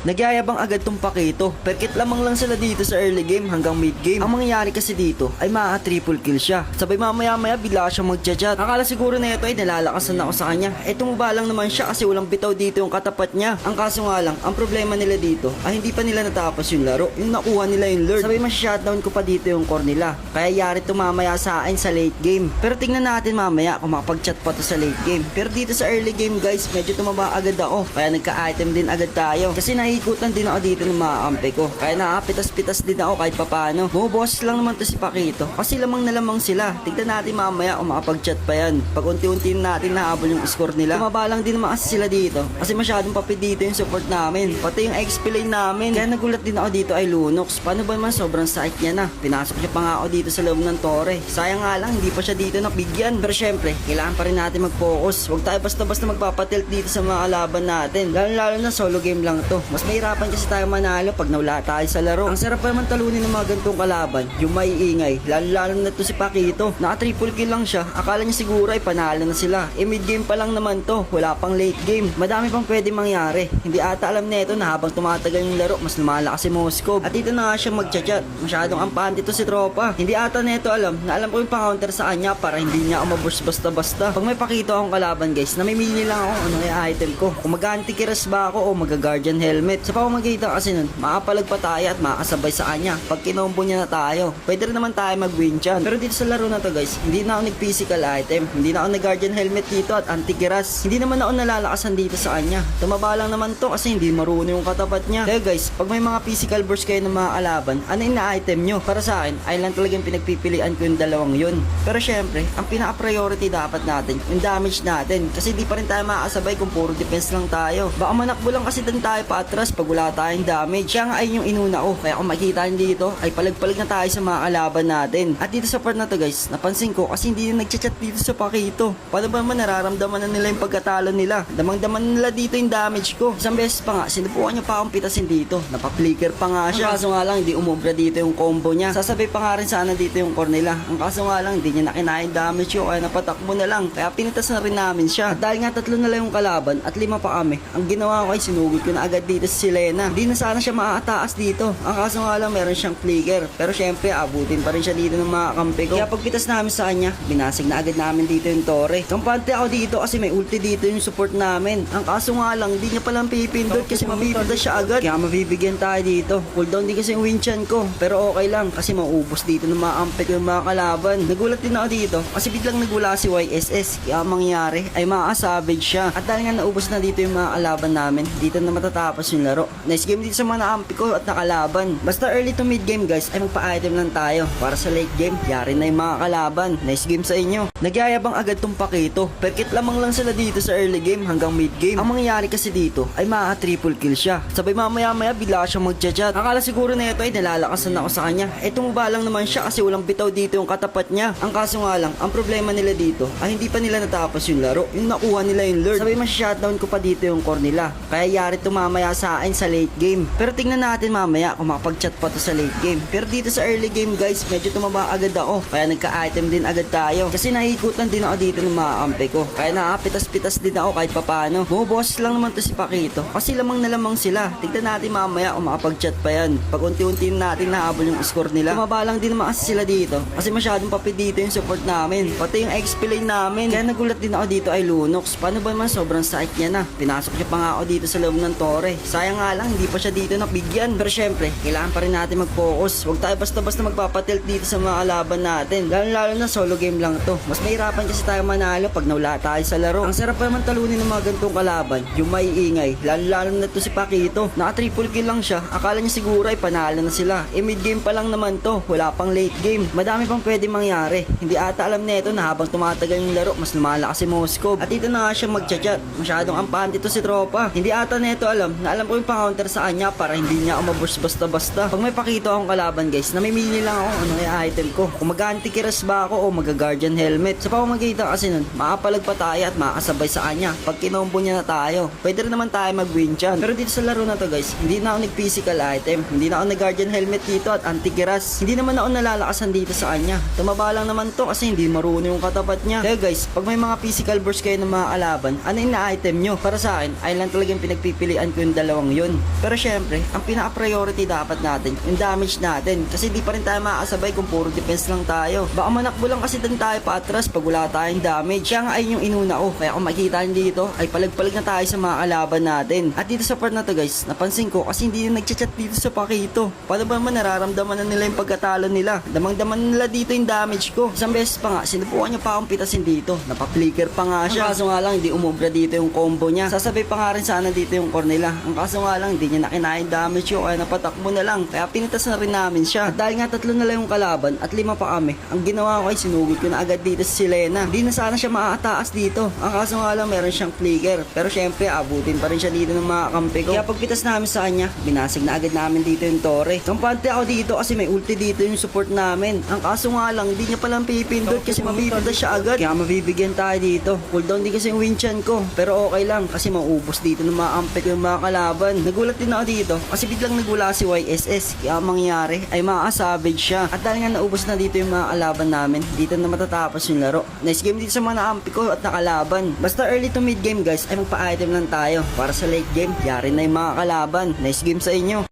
Nagyayabang agad tong Pakito, perkit lamang lang sila dito sa early game hanggang mid game. Ang mangyayari kasi dito ay triple kill siya. Sabay mamaya-maya bigla siyang magchat-chat. Akala siguro na ito ay nalalakasan ako sa kanya. Tumaba lang naman siya kasi walang bitaw dito yung katapat niya. Ang kaso nga lang, ang problema nila dito ay hindi pa nila natapos yung laro. Yung nakuha nila yung lord. Sabay mas-shutdown ko pa dito yung core nila. Kaya yari to mamaya sa akin sa late game. Pero tingnan natin mamaya kung makapag-chat pa to sa late game. Pero dito sa early game guys, medyo tumaba agad ako. Kaya nagka-item din agad tayo. Kasi ikutan din ako dito ng mga kampi ko. Kaya nakapitas-pitas din ako kahit papano. Bumuboses lang naman to si Pakito. Kasi lamang na lamang sila. Tignan natin mamaya kung makapag-chat pa yan. Pag unti-unti natin nahabol yung score nila. Tumaba lang din naman kasi sila dito. Kasi masyadong papid dito yung support namin. Pati yung XP lane namin. Kaya nagulat din ako dito ay Lunox. Paano ba naman sobrang sakit niya na? Pinasok niya pa nga ako dito sa loob ng tore. Sayang nga lang, hindi pa siya dito nabigyan. Pero syempre, kailangan pa rin natin mag-focus. Huwag tayo basta-basta magpapatilt dito sa mga kalaban natin. Lalo na solo game lang to. Mas mahirapan kasi tayo manalo pag nawala tayo sa laro. Ang sarap pa naman talunin ng mga gantong kalaban, yung may ingay. Lalo na to si Pakito. Naka-triple kill lang siya. Akala niya siguro ay panalo na sila. Mid game pa lang naman to. Wala pang late game. Madami pang pwede mangyari. Hindi ata alam nito na habang tumatagal yung laro, mas lumalakas si Moskov. At dito na nga siya mag-chat. Masyadong ampante to si tropa. Hindi ata nito alam na alam ko yung pa-counter sa kanya para hindi niya ako maburst basta-basta. Pag may Pakito akong kalaban guys, namimili lang ako ano yung item ko. Kung mag-anti-kiras ba ako o mag-guardian helmet. Sa pamamagitan kasi nun, makapalag pa tayo at makakasabay sa kanya. Pag kinombo niya na tayo, pwede rin naman tayo mag-win dyan. Pero dito sa laro na to guys, hindi na ako nag-physical item. Hindi na ako nag-guardian helmet dito at anti-kiras. Hindi naman ako nalalakasan dito sa kanya. Tumaba lang naman to kasi hindi marunong yung katapat niya. Kaya guys, pag may mga physical burst kayo ng mga kalaban, ano yung na-item nyo? Para sa akin, ay lang talagang pinagpipilian ko yung dalawang yun. Pero syempre, ang pinaka-priority dapat natin, yung damage natin. Kasi di pa rin tayo makakasabay kung puro defense lang tayo. Baka manakbo lang kasi din tayo pa atras pag wala tayong damage. Siya nga ay yung inuna ko. Kaya kung makikita nyo dito, ay palag-palag na tayo sa mga kalaban natin. At dito sa part na to guys, napansin ko kasi hindi na nagchat dito sa Pakito. Paano ba naman nararamdaman na nila yung pagkatalo nila? Damang-daman nila dito yung damage ko. Isang beses pa nga, sinubukan niya pa akong pitasin dito. Napa-flicker pa nga siya. Ang kaso nga lang, hindi umubra dito yung combo niya. Sasabay pa nga rin sana dito yung core nila. Ang kaso nga lang, hindi niya nakinain damage yun. Kaya napatakbo na lang. Kaya pinitas na rin namin siya. At dahil nga 3 na lang yung kalaban at 5 pa kami, ang ginawa ko ay sinugod ko na agad dito si Selena. Hindi na sana siya maaataas dito. Ang kaso nga lang, meron siyang flicker. Pero syempre, abutin pa rin siya dito ng mga kampi ko. Kaya pagpitas namin sa kanya, binasig na agad namin dito yung tore. Kampante ako dito kasi may ulti dito yung support namin. Ang kaso nga lang, hindi niya palang pipindot kasi mabibigyan siya agad. Kaya mabibigyan tayo dito. Cooldown din kasi yung winchan ko. Pero okay lang kasi maubos dito ng mga kampi ko yung mga kalaban. Nagulat din ako dito kasi biglang nagula si YSS. Kaya ang mangyari ay makakasavage siya. At dahil nga naubos na dito yung mga kalaban namin, dito na matatapos yung laro. Nice game dito sa mga nakampi ko at nakalaban. Basta early to mid game guys ay magpa-item lang tayo. Para sa late game, yari na yung mga kalaban. Nice game sa inyo. Nagyayabang agad tong Pakito. Perkit lamang lang sila dito sa early game hanggang mid game. Ang mangyayari kasi dito ay triple kill siya. Sabay mamaya-maya bigla siyang magchat-chat. Akala siguro na ito ay nalalakasan ako sa kanya. Tumaba lang naman siya kasi walang bitaw dito yung katapat niya. Ang kaso nga lang, ang problema nila dito ay hindi pa nila natapos yung laro. Yung nakuha nila yung lord. Sabay mas-shutdown ko pa dito yung core nila. Kaya yari to mamaya sa akin sa late game. Pero tingnan natin mamaya kung makapag-chat pa to sa late game. Pero dito sa early game guys, medyo tumaba agad ako. Kaya nagka-item din agad tayo. Kasi nahikutan din ako dito ng mga kampi ko. Kaya nakapitas-pitas din ako kahit papano. Bumuboses lang naman to si Pakito. Kasi lamang na lamang sila. Tignan natin mamaya kung makapag-chat pa yan. Pag unti-unti natin nahabol yung score nila. Tumaba lang din naman kasi sila dito. Kasi masyadong papid dito yung support namin. Pati yung XP lane namin. Kaya nagulat din ako dito ay Lunox. Paano ba naman sobrang sakit niya na? Pinasok niya pa nga ako dito sa loob ng tore. Sayang nga lang, hindi pa siya dito nabigyan. Pero syempre, kailangan pa rin natin mag-focus. Huwag tayo basta-basta magpapatilt dito sa mga kalaban natin. Lalo na solo game lang to. Mas mahirapan kasi tayo manalo pag nawala tayo sa laro. Ang sarap pa naman talunin ng mga gantong kalaban, yung may ingay. Lalo na to si Pakito. Naka-triple kill lang siya. Akala niya siguro ay panalo na sila. Mid game pa lang naman to. Wala pang late game. Madami pang pwede mangyari. Hindi ata alam nito na habang tumatagal yung laro, mas lumalakas si Moskov. At dito na nga siya mag-chat. Masyadong ampante to si tropa. Hindi ata nito alam na alam ko yung pa-counter sa kanya para hindi niya ako maburst basta-basta. Pag may Pakito akong kalaban guys, namimili lang ako ano yung item ko. Kung mag-anti-kiras ba ako o mag-guardian helmet. Sa pamamagitan kasi nun, makapalag pa tayo at makakasabay sa kanya. Pag kinombo niya na tayo, pwede rin naman tayo mag-win dyan. Pero dito sa laro na to guys, hindi na ako nag-physical item. Hindi na ako nag-guardian helmet dito at anti-kiras. Hindi naman ako nalalakasan dito sa kanya. Tumaba lang naman to kasi hindi marunong yung katapat niya. Kaya guys, pag may mga physical burst kayo ng mga kalaban, ano yung na-item nyo? Para sa akin, ay lang talagang pinagpipilian ko yung dalawa dalawang yun. Pero syempre, ang pinaka-priority dapat natin, yung damage natin. Kasi di pa rin tayo makakasabay kung puro defense lang tayo. Baka manakbo lang kasi din tayo paatras pag wala tayong damage. Kaya nga ayun yung inuna ko. Kaya kung makikita nyo dito, ay palag-palag na tayo sa mga kalaban natin. At dito sa part na to guys, napansin ko kasi hindi na nagchat-chat dito sa Pakito. Paano ba naman nararamdaman na nila yung pagkatalo nila? Damang-daman nila dito yung damage ko. Isang beses pa nga, sinubukan niya pa akong pitasin dito. Napapflicker pa nga siya. Ang kaso nga lang, hindi umubra dito yung combo niya. Sasabay pa nga rin sana dito yung core nila. Ang kaso nga lang, hindi niya nakinain damage yun. Kaya napatakbo na lang. Kaya pinitas na rin namin siya. At dahil nga 3 na lang yung kalaban at 5 pa kami, ang ginawa ko ay sinugod ko na agad dito si Selena. Hindi na sana siya maaataas dito. Ang kaso nga lang, meron siyang flicker. Pero syempre, abutin pa rin siya dito ng mga kampi ko. Kaya pagpitas namin sa kanya, binasag na agad namin dito yung tore. Kampante ako dito kasi may ulti dito yung support namin. Ang kaso nga lang, hindi niya palang pipindot kasi mapipitas siya agad. Kaya mabibigyan tayo dito. Cooldown din kasi yung winchan ko. Pero okay lang kasi maubos dito ng mga kampi ko yung mga kalaban. Nagulat din ako dito kasi biglang nagula si YSS. Kaya ang mangyari ay makakasavage siya. At dahil nga naubos na dito yung mga kalaban namin, dito na matatapos yung laro. Nice game dito sa mga nakampi ko at nakalaban. Basta early to mid game guys ay magpa-item lang tayo. Para sa late game, yari na yung mga kalaban. Nice game sa inyo.